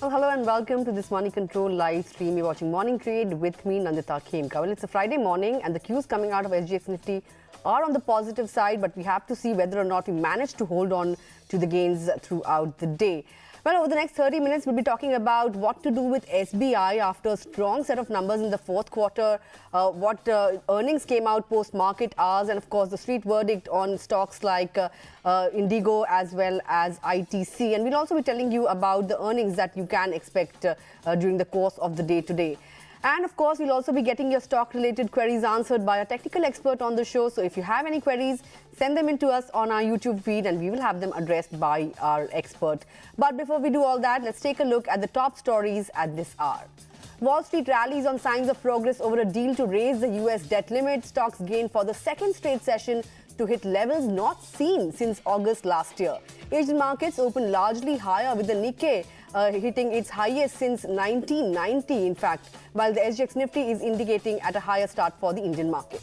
Well, hello and welcome to this Moneycontrol live stream. You're watching Morning Trade with me, Nandita Khemka. Well, it's a Friday morning and the cues coming out of SGX Nifty are on the positive side, but we have to see whether or not we manage to hold on to the gains throughout the day. Well, over the next 30 minutes, we'll be talking about what to do with SBI after a strong set of numbers in the fourth quarter, what earnings came out post-market hours, and of course, the street verdict on stocks like IndiGo as well as ITC. And we'll also be telling you about the earnings that you can expect during the course of the day today. And of course, we'll also be getting your stock-related queries answered by a technical expert on the show. So if you have any queries, send them in to us on our YouTube feed and we will have them addressed by our expert. But before we do all that, let's take a look at the top stories at this hour. Wall Street rallies on signs of progress over a deal to raise the US debt limit. Stocks gained for the second straight session to hit levels not seen since August last year. Asian markets opened largely higher with the Nikkei hitting its highest since 1990, in fact, while the SGX Nifty is indicating at a higher start for the Indian market.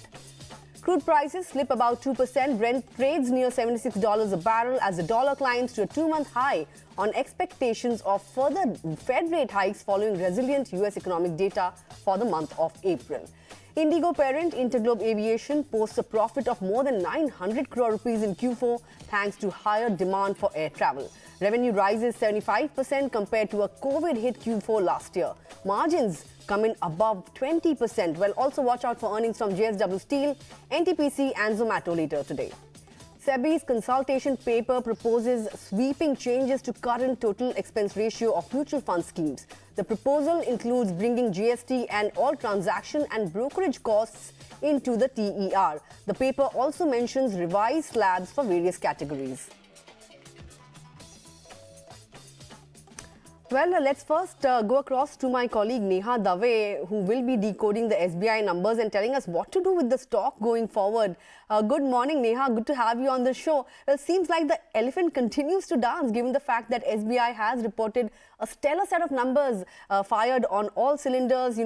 Crude prices slip about 2%. Brent trades near $76 a barrel as the dollar climbs to a two-month high on expectations of further Fed rate hikes following resilient US economic data for the month of April. IndiGo parent Interglobe Aviation posts a profit of more than 900 crore rupees in Q4 thanks to higher demand for air travel. Revenue rises 75% compared to a COVID-hit Q4 last year. Margins come in above 20%. Well, also watch out for earnings from JSW Steel, NTPC and Zomato later today. SEBI's consultation paper proposes sweeping changes to current total expense ratio of mutual fund schemes. The proposal includes bringing GST and all transaction and brokerage costs into the TER. The paper also mentions revised slabs for various categories. Well, let's first go across to my colleague Neha Dave, who will be decoding the SBI numbers and telling us what to do with the stock going forward. Good morning, Neha. Good to have you on the show. Well, it seems like the elephant continues to dance given the fact that SBI has reported a stellar set of numbers fired on all cylinders.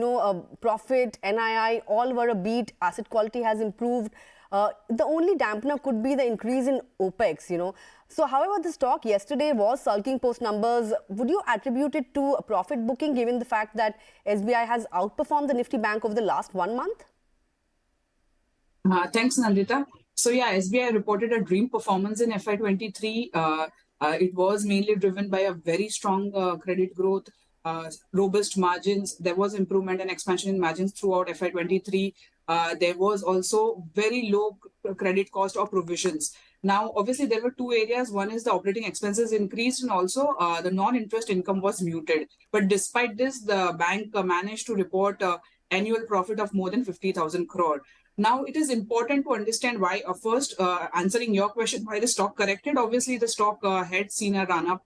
Profit, NII, all were a beat. Asset quality has improved. The only dampener could be the increase in OPEX, So, however, the stock yesterday was sulking post numbers. Would you attribute it to a profit booking given the fact that SBI has outperformed the Nifty Bank over the last 1 month? Thanks, Nandita. So, yeah, SBI reported a dream performance in FY23. It was mainly driven by a very strong credit growth, robust margins. There was improvement and expansion in margins throughout FY23. There was also very low credit cost or provisions. Now, obviously, there were two areas. One is the operating expenses increased and also the non-interest income was muted. But despite this, the bank managed to report annual profit of more than 50,000 crore. Now, it is important to understand why, first, answering your question, why the stock corrected. Obviously, the stock had seen a run-up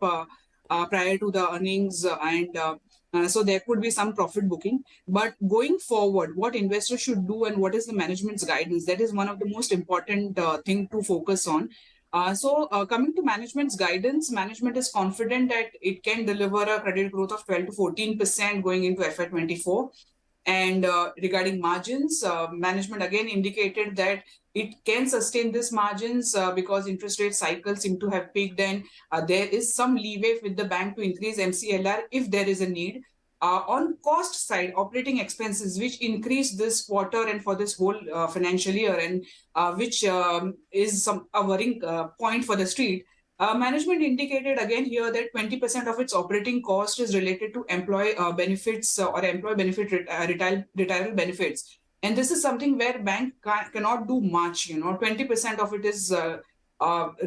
prior to the earnings so there could be some profit booking. But going forward, what investors should do and what is the management's guidance, that is one of the most important thing to focus on. Coming to management's guidance, management is confident that it can deliver a credit growth of 12 to 14% going into FY24. And regarding margins, management again indicated that it can sustain these margins because interest rate cycles seem to have peaked and there is some leeway with the bank to increase MCLR if there is a need. On cost side, operating expenses, which increased this quarter and for this whole financial year and which is a worrying point for the street, management indicated again here that 20% of its operating cost is related to employee benefits or employee benefit retirement benefits. And this is something where bank cannot do much, 20% of it is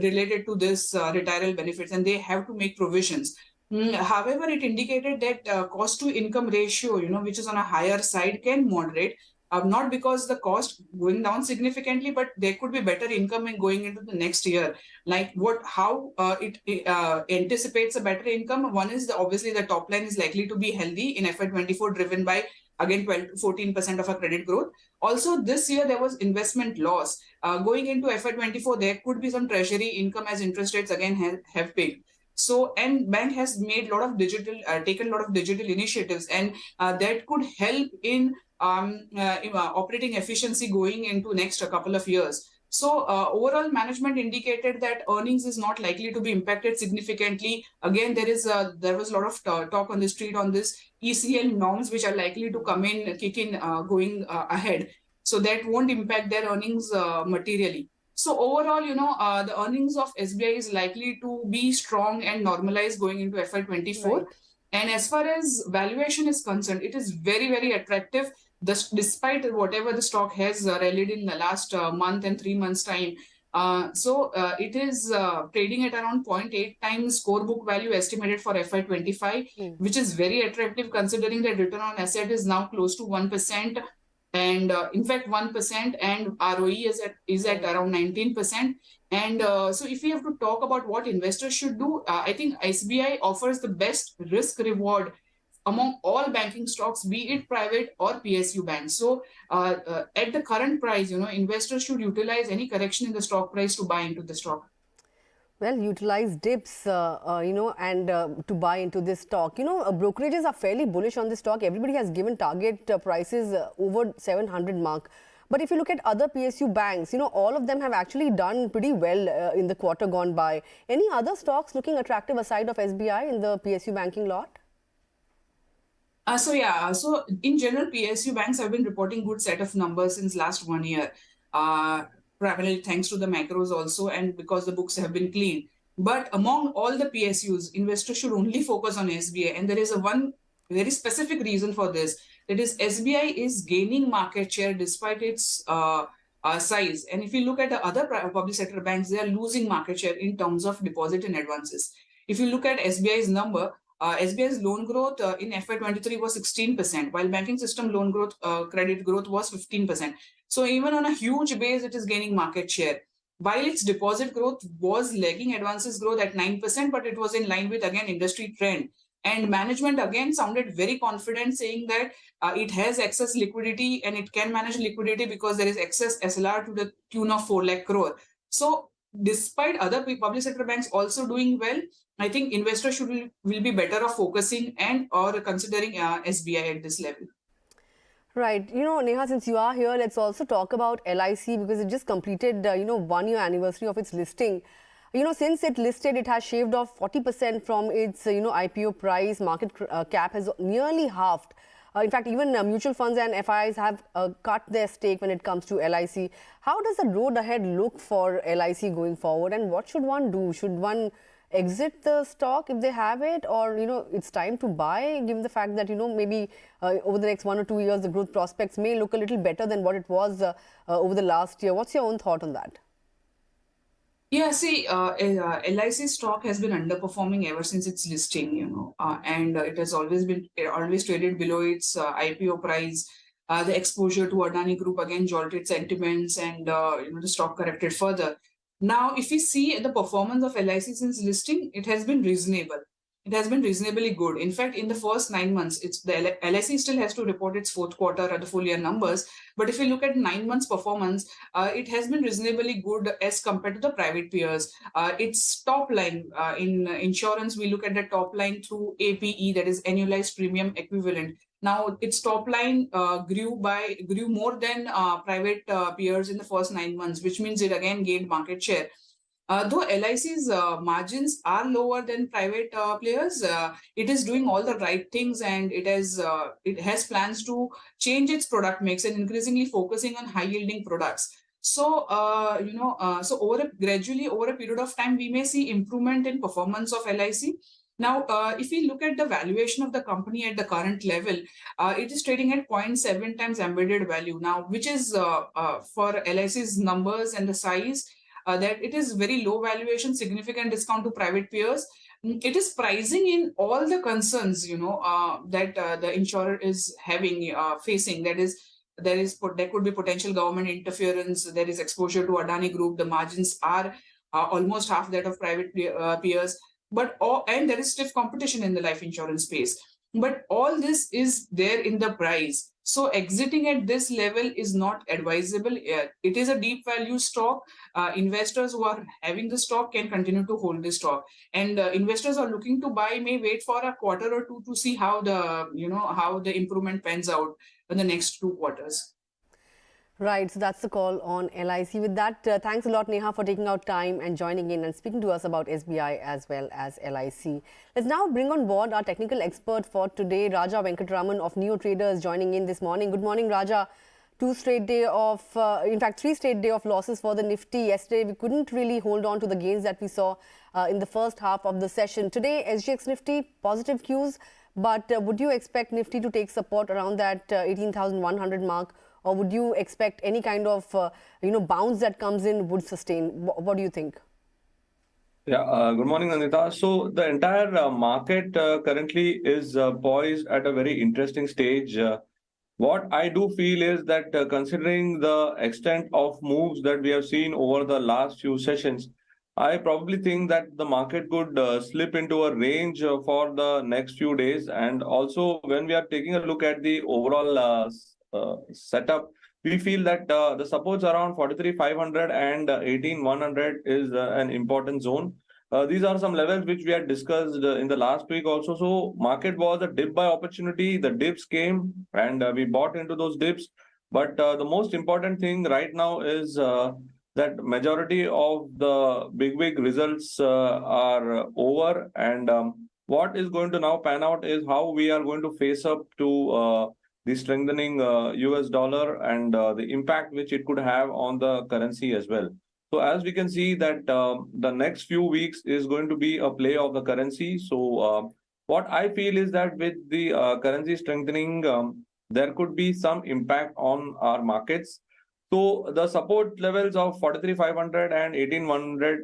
related to this retirement benefits and they have to make provisions. However, it indicated that cost to income ratio, which is on a higher side can moderate. Not because the cost going down significantly, but there could be better income in going into the next year. Like how it anticipates a better income. One is obviously the top line is likely to be healthy in FY24, driven by again 12 to 14% of our credit growth. Also, this year there was investment loss. Going into FY24, there could be some treasury income as interest rates again have peaked. So, and bank has made a lot of taken a lot of digital initiatives, and that could help in operating efficiency going into next couple of years. So overall, management indicated that earnings is not likely to be impacted significantly. Again, there was a lot of talk on the street on this ECL norms, which are likely to kick in going ahead. So that won't impact their earnings materially. So overall, the earnings of SBI is likely to be strong and normalized going into FY24. Right. And as far as valuation is concerned, it is very, very attractive. Despite whatever the stock has rallied in the last month and 3 months time. It is trading at around 0.8 times core book value estimated for FY25, which is very attractive considering that return on asset is now close to 1%. And in fact, 1% and ROE is at around 19%. And so if we have to talk about what investors should do, I think SBI offers the best risk reward among all banking stocks, be it private or PSU banks. So at the current price, investors should utilize any correction in the stock price to buy into the stock. Well, utilize dips, and to buy into this stock. Brokerages are fairly bullish on this stock. Everybody has given target prices over 700 mark. But if you look at other PSU banks, all of them have actually done pretty well in the quarter gone by. Any other stocks looking attractive aside of SBI in the PSU banking lot? So in general, PSU banks have been reporting good set of numbers since last 1 year. Primarily thanks to the macros also, and because the books have been clean. But among all the PSUs, investors should only focus on SBI. And there is one very specific reason for this. That is, SBI is gaining market share despite its size. And if you look at the other public sector banks, they are losing market share in terms of deposit and advances. If you look at SBI's number, SBI's loan growth in FY23 was 16%, while banking system loan growth, credit growth was 15%. So even on a huge base, it is gaining market share. While its deposit growth was lagging advances growth at 9%, but it was in line with, again, industry trend. And management, again, sounded very confident, saying that it has excess liquidity and it can manage liquidity because there is excess SLR to the tune of 4 lakh crore. So despite other public sector banks also doing well, I think investors will be better off focusing and or considering SBI at this level. Right. Neha, since you are here, let's also talk about LIC because it just completed, 1 year anniversary of its listing. Since it listed, it has shaved off 40% from its, IPO price. Market cap has nearly halved. In fact, even mutual funds and FIs have cut their stake when it comes to LIC. How does the road ahead look for LIC going forward, and what should one do? Should one exit the stock if they have it, or it's time to buy, given the fact that maybe over the next 1 or 2 years the growth prospects may look a little better than what it was over the last year? What's your own thought on that? Yeah, see, LIC stock has been underperforming ever since its listing, and it has always traded below its IPO price. The exposure to Adani Group again jolted sentiments, and the stock corrected further. Now, if we see the performance of LIC since listing, it has been reasonable. It has been reasonably good. In fact, in the first 9 months, the LIC still has to report its fourth quarter or the full year numbers. But if you look at 9 months performance, it has been reasonably good as compared to the private peers. Its top line in insurance, we look at the top line through APE, that is annualized premium equivalent. Now, its top line grew more than private peers in the first 9 months, which means it again gained market share. Though LIC's margins are lower than private players, it is doing all the right things, and it has plans to change its product mix and increasingly focusing on high-yielding products. So, gradually over a period of time, we may see improvement in performance of LIC. Now, if we look at the valuation of the company at the current level, it is trading at 0.7 times embedded value now, which is for LIC's numbers and the size, that it is very low valuation, significant discount to private peers. It is pricing in all the concerns, that the insurer is facing. That is, there could be potential government interference. There is exposure to Adani Group. The margins are almost half that of private peers. And there is stiff competition in the life insurance space. But all this is there in the price. So exiting at this level is not advisable. It is a deep value stock. Investors who are having the stock can continue to hold the stock. And investors are looking to buy may wait for a quarter or two to see how the improvement pans out in the next 2 quarters. Right, so that's the call on LIC. With that, thanks a lot, Neha, for taking out time and joining in and speaking to us about SBI as well as LIC. Let's now bring on board our technical expert for today, Raja Venkatraman of NeoTrader is joining in this morning. Good morning, Raja. Three straight day of losses for the Nifty. Yesterday, we couldn't really hold on to the gains that we saw in the first half of the session. Today, SGX Nifty, positive cues, but would you expect Nifty to take support around that 18,100 mark? Or would you expect any kind of bounce that comes in would sustain? What do you think? Yeah, good morning, Nandita. So the entire market currently is poised at a very interesting stage. What I do feel is that considering the extent of moves that we have seen over the last few sessions, I probably think that the market could slip into a range for the next few days. And also, when we are taking a look at the overall setup, we feel that the supports around 43,500 and 18,100 is an important zone. These are some levels which we had discussed in the last week also. So market was a dip by opportunity. The dips came and we bought into those dips. But the most important thing right now is that majority of the big results are over. And what is going to now pan out is how we are going to face up to the strengthening US dollar and the impact which it could have on the currency as well. So as we can see that the next few weeks is going to be a play of the currency. So what I feel is that with the currency strengthening, there could be some impact on our markets. So the support levels of 43,500 and 18,100,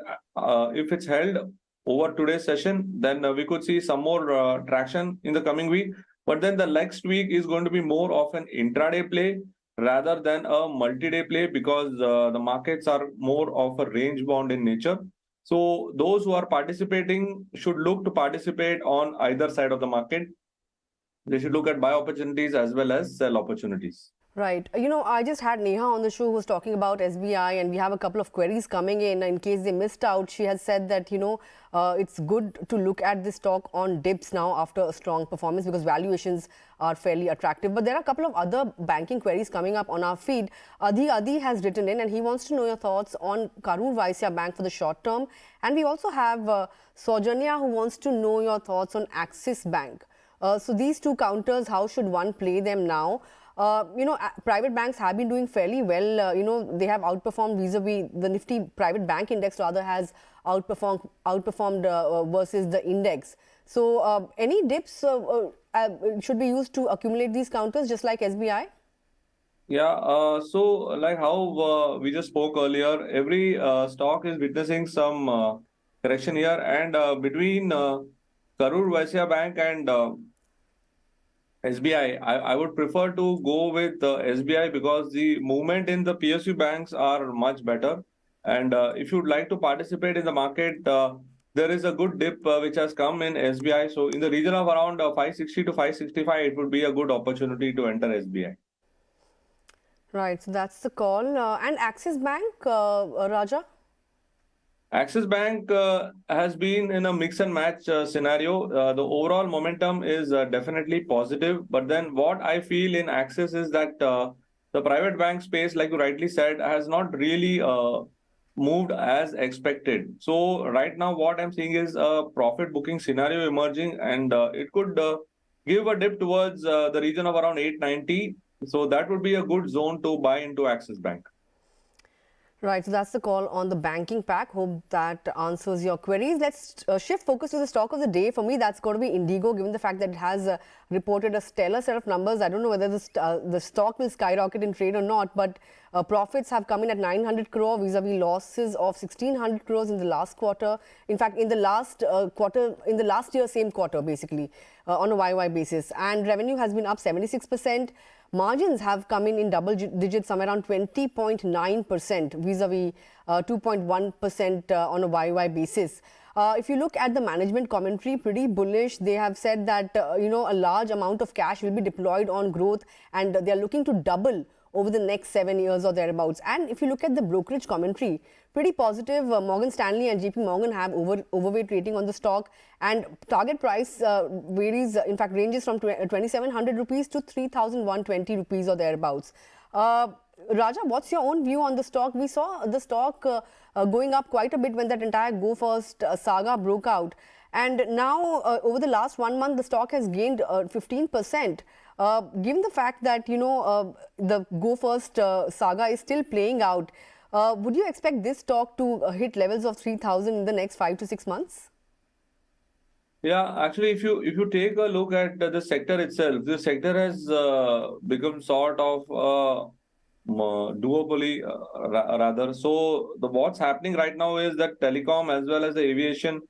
if it's held over today's session, then we could see some more traction in the coming week. But then the next week is going to be more of an intraday play rather than a multi-day play because the markets are more of a range bound in nature. So those who are participating should look to participate on either side of the market. They should look at buy opportunities as well as sell opportunities. Right. I just had Neha on the show who was talking about SBI, and we have a couple of queries coming in case they missed out. She has said that, it's good to look at this stock on dips now after a strong performance because valuations are fairly attractive. But there are a couple of other banking queries coming up on our feed. Adi has written in and he wants to know your thoughts on Karur Vysya Bank for the short term. And we also have Saujanya who wants to know your thoughts on Axis Bank. So these two counters, how should one play them now? Private banks have been doing fairly well. They have outperformed vis-a-vis the Nifty private bank index rather has outperformed versus the index. So any dips should be used to accumulate these counters just like SBI? Yeah, so like how we just spoke earlier, every stock is witnessing some correction here and between Karur Vysya Bank and SBI, I would prefer to go with SBI because the movement in the PSU banks are much better. And if you'd like to participate in the market, there is a good dip which has come in SBI. So in the region of around 560 to 565, it would be a good opportunity to enter SBI. Right, so that's the call. And Axis Bank, Raja? Axis Bank has been in a mix and match scenario. The overall momentum is definitely positive. But then what I feel in Axis is that the private bank space, like you rightly said, has not really moved as expected. So right now what I'm seeing is a profit booking scenario emerging and it could give a dip towards the region of around 890. So that would be a good zone to buy into Axis Bank. Right, so that's the call on the banking pack. Hope that answers your queries. Let's shift focus to the stock of the day. For me, that's going to be IndiGo, given the fact that it has reported a stellar set of numbers. I don't know whether the stock will skyrocket in trade or not, but profits have come in at 900 crore vis-a-vis losses of 1600 crores in the last quarter. In fact, in the last year, same quarter, basically, on a YY basis. And revenue has been up 76%. Margins have come in double digits, somewhere around 20.9% vis-a-vis 2.1% on a YY basis. If you look at the management commentary, pretty bullish. They have said that, a large amount of cash will be deployed on growth and they are looking to double over the next 7 years or thereabouts. And if you look at the brokerage commentary, pretty positive. Morgan Stanley and JP Morgan have overweight rating on the stock, and target price varies, in fact ranges from 2,700 rupees to 3,120 rupees or thereabouts. Raja, what's your own view on the stock? We saw the stock going up quite a bit when that entire Go First saga broke out. And now, over the last 1 month, the stock has gained 15%. Given the fact that, the Go First saga is still playing out, would you expect this stock to hit levels of 3,000 in the next 5 to 6 months? Yeah, actually, if you take a look at the sector itself, the sector has become sort of duopoly rather. So what's happening right now is that telecom as well as the aviation,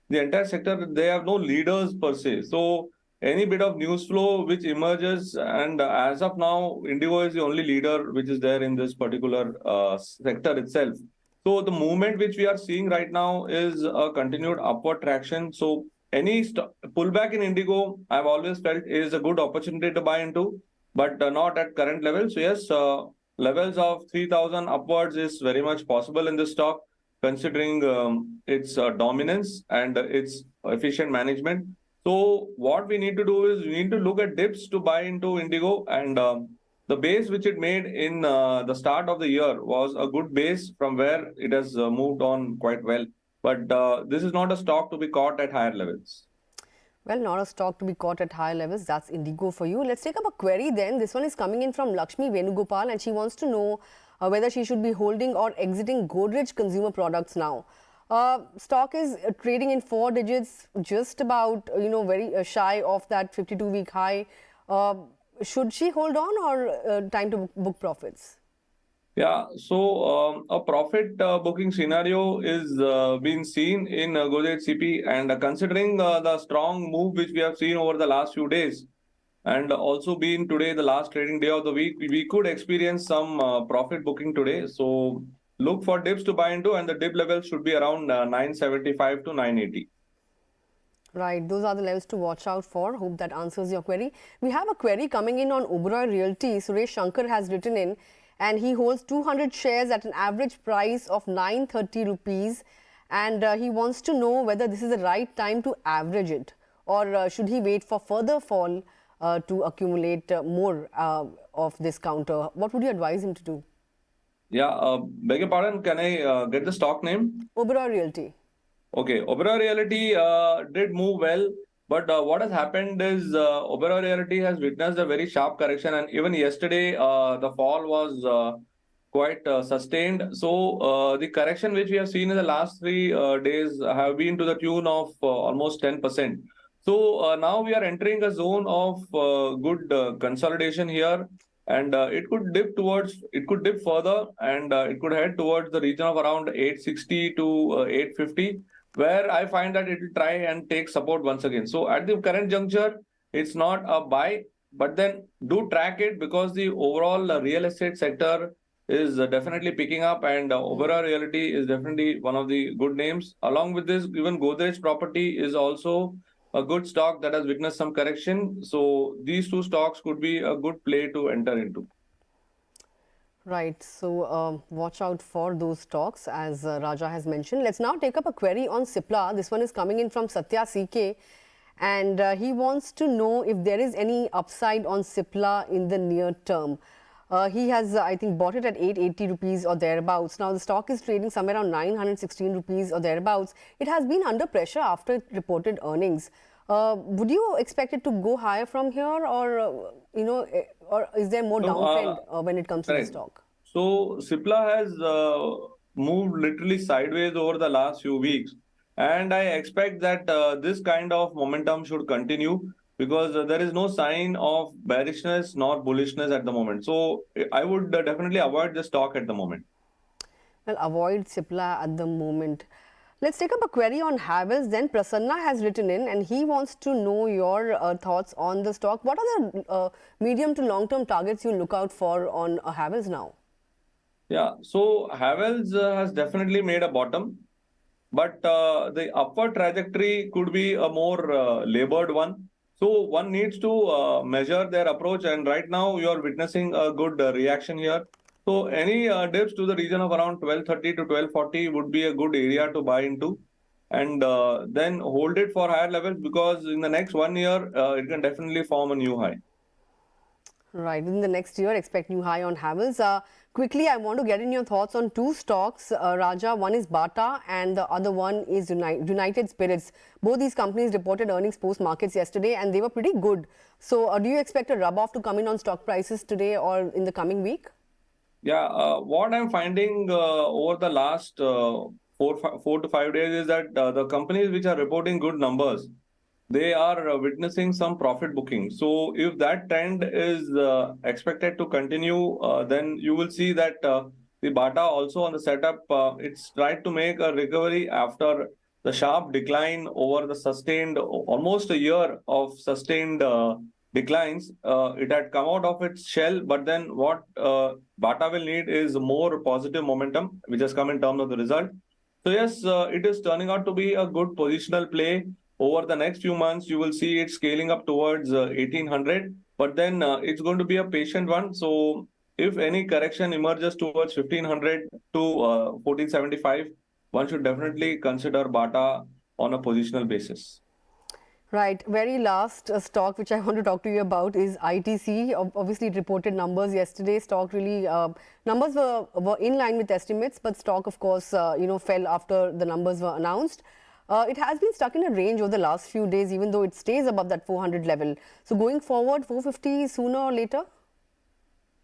the entire sector, they have no leaders per se. So any bit of news flow which emerges, and as of now, IndiGo is the only leader which is there in this particular sector itself. So the movement which we are seeing right now is a continued upward traction. So any pullback in IndiGo, I've always felt is a good opportunity to buy into, but not at current levels. So yes, levels of 3,000 upwards is very much possible in this stock, considering its dominance and its efficient management. So what we need to do is we need to look at dips to buy into IndiGo, and the base which it made in the start of the year was a good base from where it has moved on quite well. But this is not a stock to be caught at higher levels. Well, not a stock to be caught at higher levels. That's IndiGo for you. Let's take up a query then. This one is coming in from Lakshmi Venugopal, and she wants to know whether she should be holding or exiting Godrej Consumer Products now. Stock is trading in 4 digits, just about, very shy of that 52-week high. Should she hold on, or time to book profits? Yeah, so a profit booking scenario is being seen in Godrej CP, and considering the strong move which we have seen over the last few days, and also being today the last trading day of the week, we could experience some profit booking today. So look for dips to buy into, and the dip level should be around 975 to 980. Right, those are the levels to watch out for. Hope that answers your query. We have a query coming in on Oberoi Realty. Suresh Shankar has written in, and he holds 200 shares at an average price of 930 rupees, and he wants to know whether this is the right time to average it, or should he wait for further fall to accumulate more of this counter. What would you advise him to do? Yeah, beg your pardon, can I get the stock name? Oberoi Realty. Okay, Oberoi Realty did move well, but what has happened is Oberoi Realty has witnessed a very sharp correction, and even yesterday the fall was quite sustained. So the correction which we have seen in the last 3 days have been to the tune of almost 10%. So now we are entering a zone of good consolidation here, and it could dip further, and it could head towards the region of around 860 to 850. Where I find that it will try and take support once again. So at the current juncture, it's not a buy, but then do track it, because the overall real estate sector is definitely picking up, and Oberoi Realty is definitely one of the good names. Along with this, even Godrej Property is also a good stock that has witnessed some correction. So these two stocks could be a good play to enter into. Right, so watch out for those stocks, as Raja has mentioned. Let's now take up a query on Cipla. This one is coming in from Satya CK, and he wants to know if there is any upside on Cipla in the near term. He has, I think, bought it at 880 rupees or thereabouts. Now, the stock is trading somewhere around 916 rupees or thereabouts. It has been under pressure after it reported earnings. Would you expect it to go higher from here, or or is there more downtrend when it comes to the stock? So Cipla has moved literally sideways over the last few weeks, and I expect that this kind of momentum should continue, because there is no sign of bearishness nor bullishness at the moment. So I would definitely avoid the stock at the moment. Well, avoid Cipla at the moment. Let's take up a query on Havells. Then Prasanna has written in, and he wants to know your thoughts on the stock. What are the medium to long-term targets you look out for on Havells now? Yeah, so Havells has definitely made a bottom, but the upward trajectory could be a more labored one. So one needs to measure their approach, and right now you are witnessing a good reaction here. So any dips to the region of around 1230 to 1240 would be a good area to buy into, and then hold it for higher levels, because in the next 1 year it can definitely form a new high. Right. Within the next year, expect new high on Havells. Quickly, I want to get in your thoughts on two stocks, Raja. One is Bata and the other one is United Spirits. Both these companies reported earnings post markets yesterday and they were pretty good. So, do you expect a rub off to come in on stock prices today or in the coming week? Yeah, what I'm finding over the last 4 to 5 days is that the companies which are reporting good numbers, they are witnessing some profit booking. So if that trend is expected to continue, then you will see that the Bata also on the setup, it's tried to make a recovery after the sharp decline over the sustained almost a year of sustained declines. It had come out of its shell, but then what Bata will need is more positive momentum, which has come in terms of the result. So yes, it is turning out to be a good positional play. Over the next few months, you will see it scaling up towards 1800, but then it's going to be a patient one. So if any correction emerges towards 1500 to 1475, one should definitely consider Bata on a positional basis. Right. Very last stock which I want to talk to you about is ITC. Obviously, it reported numbers yesterday. Stock really numbers were in line with estimates, but stock, of course, fell after the numbers were announced. It has been stuck in a range over the last few days, even though it stays above that 400 level. So going forward, 450 sooner or later?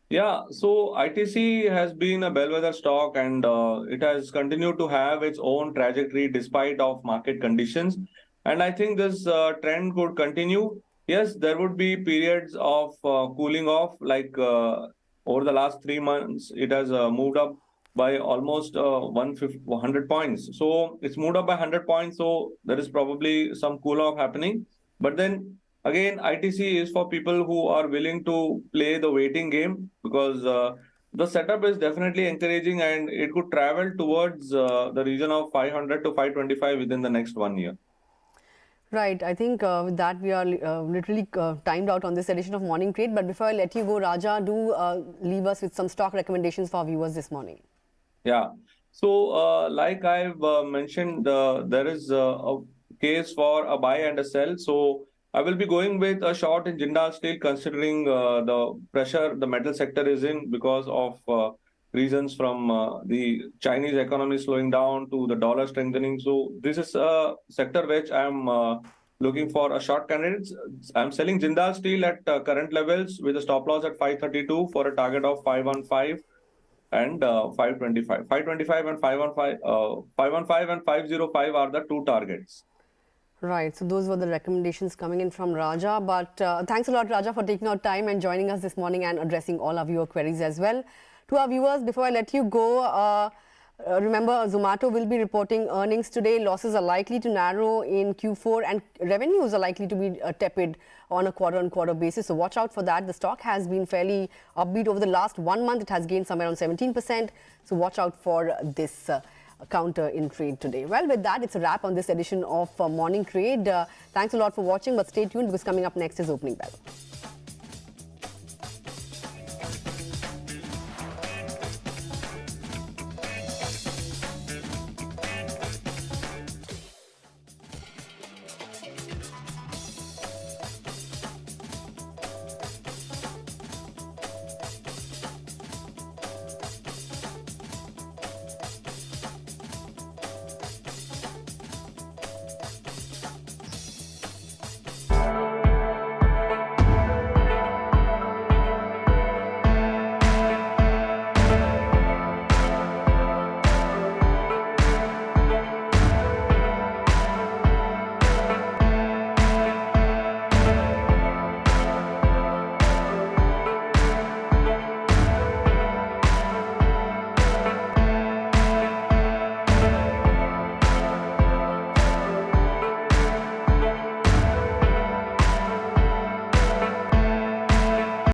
Yeah, so ITC has been a bellwether stock and it has continued to have its own trajectory despite of market conditions. And I think this trend could continue. Yes, there would be periods of cooling off, like over the last 3 months, it has moved up by almost 100 points. So it's moved up by 100 points. So there is probably some cool off happening. But then again, ITC is for people who are willing to play the waiting game because the setup is definitely encouraging and it could travel towards the region of 500 to 525 within the next 1 year. Right. I think with that, we are literally timed out on this edition of Morning Trade. But before I let you go, Raja, do leave us with some stock recommendations for our viewers this morning. Yeah. So, like I've mentioned, there is a case for a buy and a sell. So, I will be going with a short in Jindal Steel, considering the pressure the metal sector is in because of reasons from the Chinese economy slowing down to the dollar strengthening. So, this is a sector which I'm looking for a short candidate. I'm selling Jindal Steel at current levels with a stop loss at 532 for a target of 515. And 525. 525 and 515, 515 and 505 are the two targets. Right. So those were the recommendations coming in from Raja. But thanks a lot, Raja, for taking out time and joining us this morning and addressing all of your queries as well. To our viewers, before I let you go, remember, Zomato will be reporting earnings today. Losses are likely to narrow in Q4 and revenues are likely to be tepid on a quarter-on-quarter basis. So watch out for that. The stock has been fairly upbeat over the last 1 month. It has gained somewhere around 17%. So watch out for this counter in trade today. Well, with that, it's a wrap on this edition of Morning Trade. Thanks a lot for watching, but stay tuned because coming up next is Opening Bell.